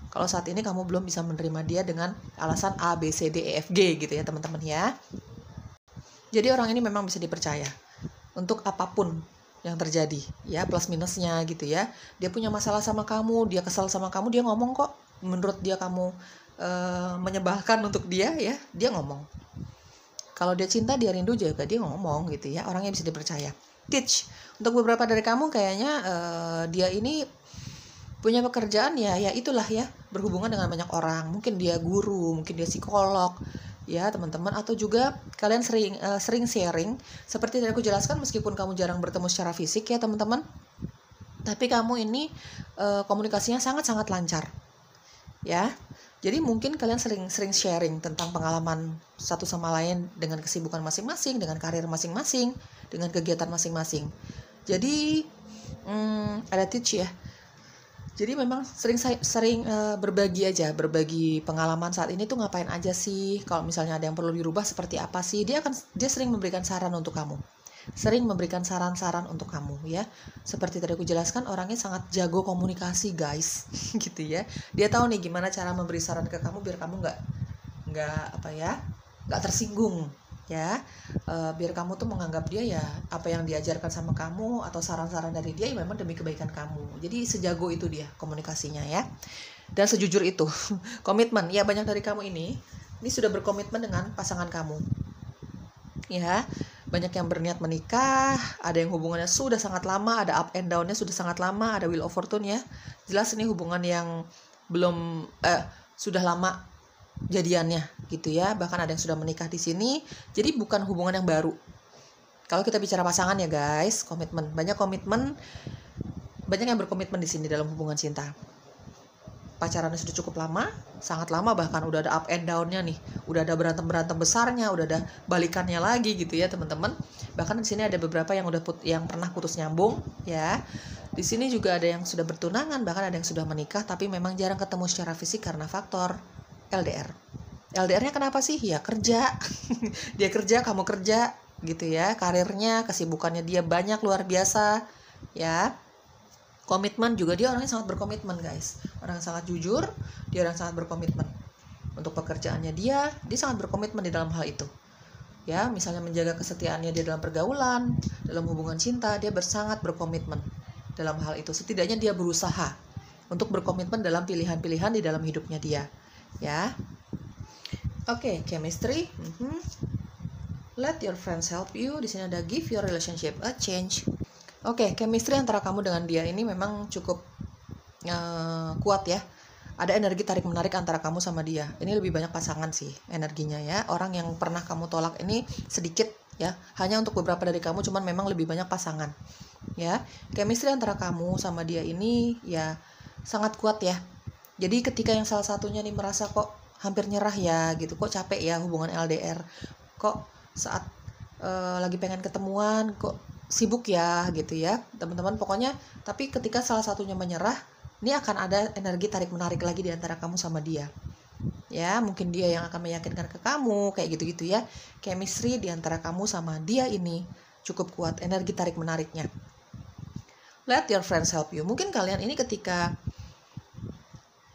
Kalau saat ini kamu belum bisa menerima dia dengan alasan A, B, C, D, E, F, G gitu ya teman-teman ya. Jadi orang ini memang bisa dipercaya untuk apapun yang terjadi, ya plus minusnya gitu ya. Dia punya masalah sama kamu, dia kesal sama kamu, dia ngomong kok. Menurut dia kamu menyebalkan untuk dia, ya dia ngomong. Kalau dia cinta, dia rindu juga, dia ngomong gitu ya. Orangnya bisa dipercaya. Teach, untuk beberapa dari kamu kayaknya dia ini punya pekerjaan ya itulah ya, berhubungan dengan banyak orang. Mungkin dia guru, mungkin dia psikolog, ya teman-teman, atau juga kalian sering sharing seperti tadi aku jelaskan. Meskipun kamu jarang bertemu secara fisik ya teman-teman, tapi kamu ini komunikasinya sangat-sangat lancar ya. Jadi mungkin kalian sering sharing tentang pengalaman satu sama lain dengan kesibukan masing-masing, dengan karir masing-masing, dengan kegiatan masing-masing. Jadi ada teach ya. Jadi memang sering berbagi pengalaman saat ini tuh ngapain aja sih, kalau misalnya ada yang perlu dirubah seperti apa sih, dia sering memberikan saran untuk kamu, sering memberikan saran-saran untuk kamu ya. Seperti tadi aku jelaskan, orangnya sangat jago komunikasi guys gitu ya. Dia tahu nih gimana cara memberi saran ke kamu biar kamu nggak tersinggung ya, biar kamu tuh menganggap dia ya apa yang diajarkan sama kamu atau saran-saran dari dia ya memang demi kebaikan kamu. Jadi sejago itu dia komunikasinya ya, dan sejujur itu. Komitmen ya, banyak dari kamu ini sudah berkomitmen dengan pasangan kamu ya. Banyak yang berniat menikah, ada yang hubungannya sudah sangat lama, ada up and down-nya sudah sangat lama, ada wheel of fortune ya. Jelas ini hubungan yang belum sudah lama jadiannya gitu ya. Bahkan ada yang sudah menikah di sini. Jadi bukan hubungan yang baru. Kalau kita bicara pasangan ya guys, komitmen. Banyak yang berkomitmen di sini dalam hubungan cinta. Pacarannya sudah cukup lama, sangat lama, bahkan udah ada up and down-nya nih. Udah ada berantem besarnya, udah ada balikannya lagi gitu ya, teman-teman. Bahkan di sini ada beberapa yang yang pernah putus nyambung ya. Di sini juga ada yang sudah bertunangan, bahkan ada yang sudah menikah tapi memang jarang ketemu secara fisik karena faktor LDR. LDR-nya kenapa sih? Ya kerja. Dia kerja, kamu kerja gitu ya. Karirnya, kesibukannya dia banyak luar biasa ya. Komitmen juga, dia orangnya sangat berkomitmen guys. Orang yang sangat jujur, dia orang yang sangat berkomitmen. Untuk pekerjaannya dia sangat berkomitmen di dalam hal itu. Ya, misalnya menjaga kesetiaannya dia dalam pergaulan, dalam hubungan cinta, dia sangat berkomitmen dalam hal itu. Setidaknya dia berusaha untuk berkomitmen dalam pilihan-pilihan di dalam hidupnya dia. Ya, oke, chemistry. Let your friends help you. Di sini ada give your relationship a change. Oke, chemistry antara kamu dengan dia ini memang cukup kuat ya. Ada energi tarik menarik antara kamu sama dia. Ini lebih banyak pasangan sih energinya ya. Orang yang pernah kamu tolak ini sedikit ya. Hanya untuk beberapa dari kamu, cuman memang lebih banyak pasangan. Ya, chemistry antara kamu sama dia ini ya sangat kuat ya. Jadi ketika yang salah satunya nih merasa kok hampir nyerah ya gitu, kok capek ya hubungan LDR, kok saat lagi pengen ketemuan kok sibuk ya gitu ya teman-teman. Pokoknya tapi ketika salah satunya menyerah, ini akan ada energi tarik menarik lagi di antara kamu sama dia ya. Mungkin dia yang akan meyakinkan ke kamu kayak gitu-gitu ya. Chemistry di antara kamu sama dia ini cukup kuat, energi tarik menariknya. Let your friends help you. Mungkin kalian ini ketika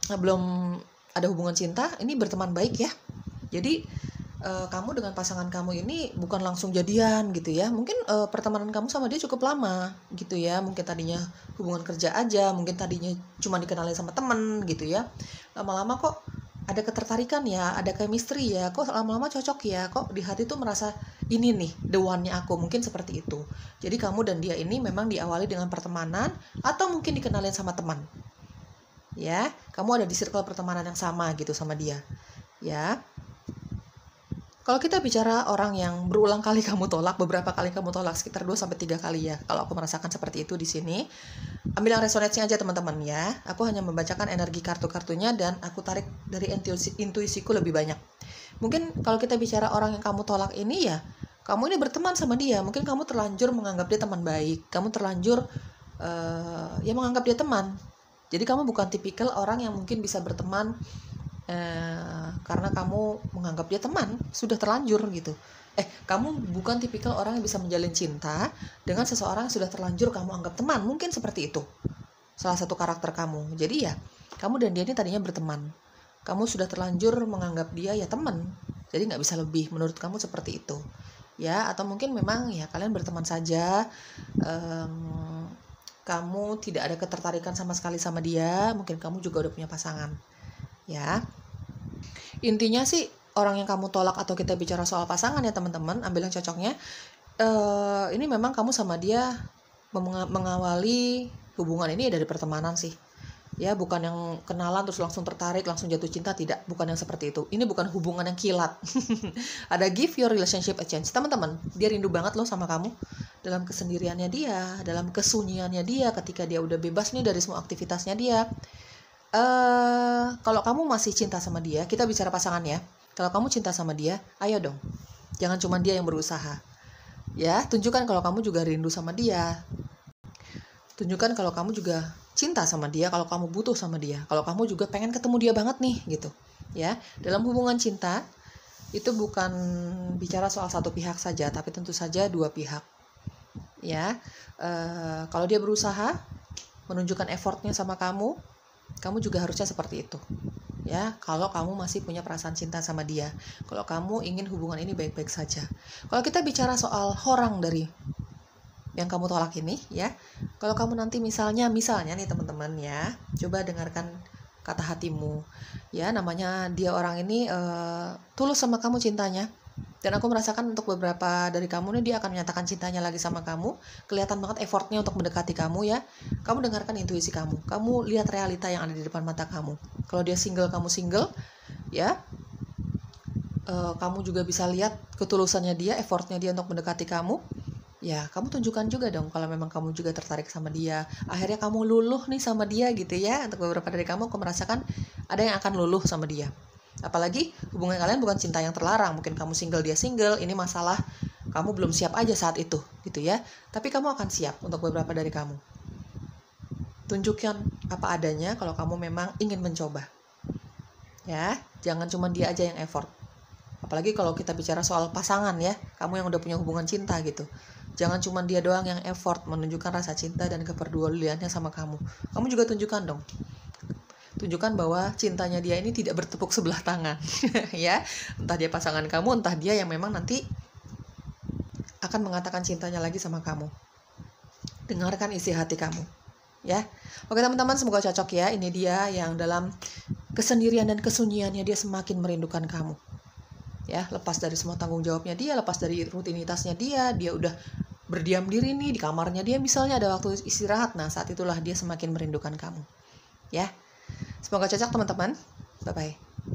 belum ada hubungan cinta, ini berteman baik ya. Jadi kamu dengan pasangan kamu ini bukan langsung jadian gitu ya. Mungkin pertemanan kamu sama dia cukup lama gitu ya. Mungkin tadinya hubungan kerja aja, mungkin tadinya cuma dikenalin sama temen gitu ya. Lama-lama kok ada ketertarikan ya, ada chemistry ya, kok lama-lama cocok ya, kok di hati tuh merasa ini nih the one-nya aku, mungkin seperti itu. Jadi kamu dan dia ini memang diawali dengan pertemanan atau mungkin dikenalin sama teman ya. Kamu ada di circle pertemanan yang sama gitu sama dia ya. Kalau kita bicara orang yang berulang kali kamu tolak, beberapa kali kamu tolak, sekitar 2-3 kali ya. Kalau aku merasakan seperti itu di sini, ambil yang resonansinya aja teman-teman ya. Aku hanya membacakan energi kartu-kartunya dan aku tarik dari intuisiku lebih banyak. Mungkin kalau kita bicara orang yang kamu tolak ini ya, kamu ini berteman sama dia, mungkin kamu terlanjur menganggap dia teman baik, kamu terlanjur ya menganggap dia teman. Jadi kamu bukan tipikal orang yang mungkin bisa berteman karena kamu menganggap dia teman, sudah terlanjur gitu. Kamu bukan tipikal orang yang bisa menjalin cinta dengan seseorang yang sudah terlanjur kamu anggap teman, mungkin seperti itu salah satu karakter kamu. Jadi ya, kamu dan dia ini tadinya berteman, kamu sudah terlanjur menganggap dia ya teman, jadi nggak bisa lebih, menurut kamu seperti itu ya. Atau mungkin memang ya kalian berteman saja, kamu tidak ada ketertarikan sama sekali sama dia, mungkin kamu juga udah punya pasangan ya. Intinya sih orang yang kamu tolak atau kita bicara soal pasangan ya teman-teman, ambil yang cocoknya. Ini memang kamu sama dia mengawali hubungan ini dari pertemanan sih ya, bukan yang kenalan terus langsung tertarik, langsung jatuh cinta, tidak, bukan yang seperti itu. Ini bukan hubungan yang kilat. Ada give your relationship a chance teman-teman. Dia rindu banget loh sama kamu, dalam kesendiriannya dia, dalam kesunyiannya dia, ketika dia udah bebas nih dari semua aktivitasnya dia. Kalau kamu masih cinta sama dia, kita bicara pasangan ya. Kalau kamu cinta sama dia, ayo dong, jangan cuma dia yang berusaha ya. Tunjukkan kalau kamu juga rindu sama dia, tunjukkan kalau kamu juga cinta sama dia, kalau kamu butuh sama dia, kalau kamu juga pengen ketemu dia banget nih gitu ya. Dalam hubungan cinta itu bukan bicara soal satu pihak saja, tapi tentu saja dua pihak ya. Kalau dia berusaha menunjukkan effortnya sama kamu juga harusnya seperti itu ya. Kalau kamu masih punya perasaan cinta sama dia, kalau kamu ingin hubungan ini baik-baik saja. Kalau kita bicara soal orang dari yang kamu tolak ini ya, kalau kamu nanti misalnya nih teman-teman ya, coba dengarkan kata hatimu ya. Namanya dia orang ini tulus sama kamu cintanya, dan aku merasakan untuk beberapa dari kamu nih, dia akan menyatakan cintanya lagi sama kamu. Kelihatan banget effortnya untuk mendekati kamu ya. Kamu dengarkan intuisi kamu lihat realita yang ada di depan mata kamu. Kalau dia single, kamu single ya. Kamu juga bisa lihat ketulusannya dia, effortnya dia untuk mendekati kamu ya. Kamu tunjukkan juga dong kalau memang kamu juga tertarik sama dia. Akhirnya kamu luluh nih sama dia gitu ya. Untuk beberapa dari kamu, aku merasakan ada yang akan luluh sama dia. Apalagi hubungan kalian bukan cinta yang terlarang. Mungkin kamu single, dia single. Ini masalah kamu belum siap aja saat itu gitu ya. Tapi kamu akan siap untuk beberapa dari kamu. Tunjukkan apa adanya kalau kamu memang ingin mencoba ya. Jangan cuma dia aja yang effort. Apalagi kalau kita bicara soal pasangan ya, kamu yang udah punya hubungan cinta gitu, jangan cuma dia doang yang effort menunjukkan rasa cinta dan kepeduliannya sama kamu. Kamu juga tunjukkan dong. Tunjukkan bahwa cintanya dia ini tidak bertepuk sebelah tangan ya. Entah dia pasangan kamu, entah dia yang memang nanti akan mengatakan cintanya lagi sama kamu. Dengarkan isi hati kamu ya. Oke teman-teman, semoga cocok ya. Ini dia yang dalam kesendirian dan kesunyiannya dia semakin merindukan kamu ya. Lepas dari semua tanggung jawabnya dia, lepas dari rutinitasnya dia udah berdiam diri nih di kamarnya dia, misalnya ada waktu istirahat. Nah saat itulah dia semakin merindukan kamu ya. Semoga cocok teman-teman. Bye-bye.